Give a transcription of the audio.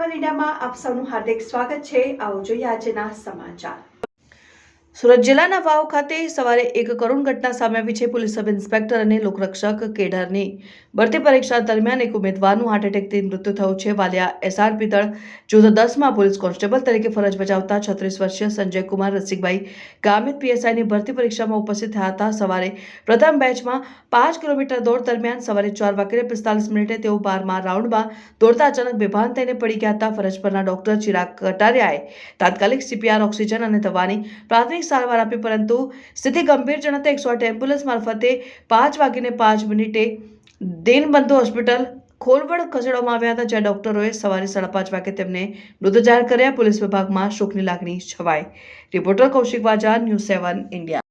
સેવન ઇન્ડિયામાં આપ સૌનું હાર્દિક સ્વાગત છે। આવો જોઈએ આજના સમાચાર। સુરત જિલ્લાના વાવ ખાતે સવારે એક કરુણ ઘટના સામે આવી છે। પોલીસ સબ ઇન્સ્પેક્ટર અને લોકરક્ષક કેડરની ભરતી પરીક્ષા દરમિયાન એક ઉમેદવારનું હાર્ટ એટેકથી મૃત્યુ થયું છે। વાલિયા એસઆરપી દળ જૂથ 10માં પોલીસ કોન્સ્ટેબલ તરીકે ફરજ બજાવતા 36 વર્ષીય સંજય કુમાર રસિકભાઈ ગામિત પીએસઆઈની ભરતી પરીક્ષામાં ઉપસ્થિત થયા હતા। સવારે પ્રથમ બેચમાં 5 કિલોમીટર દોડ દરમિયાન સવારે 4:45 તેઓ 12મા રાઉન્ડમાં દોડતા અચાનક બેભાન થઈને પડી ગયા હતા। ફરજ પરના ડોક્ટર ચિરાગ કટારિયાએ તાત્કાલિક સીપીઆર ઓક્સિજન અને દવાની પ્રાથમિક સારવાર આપી, પરંતુ સ્થિતિ ગંભીર જણાતા 108 એમ્બ્યુલન્સ મારફતે 5:05 દીનબંધુ હોસ્પિટલ ખોલવડ ખસેડવામાં આવ્યા હતા, જ્યાં ડોક્ટરોએ સવારે 5:30 વાગે તેમને મૃત જાહેર કર્યા। પોલીસ વિભાગમાં શોકની લાગણી છવાઈ। રિપોર્ટર કૌશિક વાજા, ન્યૂઝ 7 ઇન્ડિયા।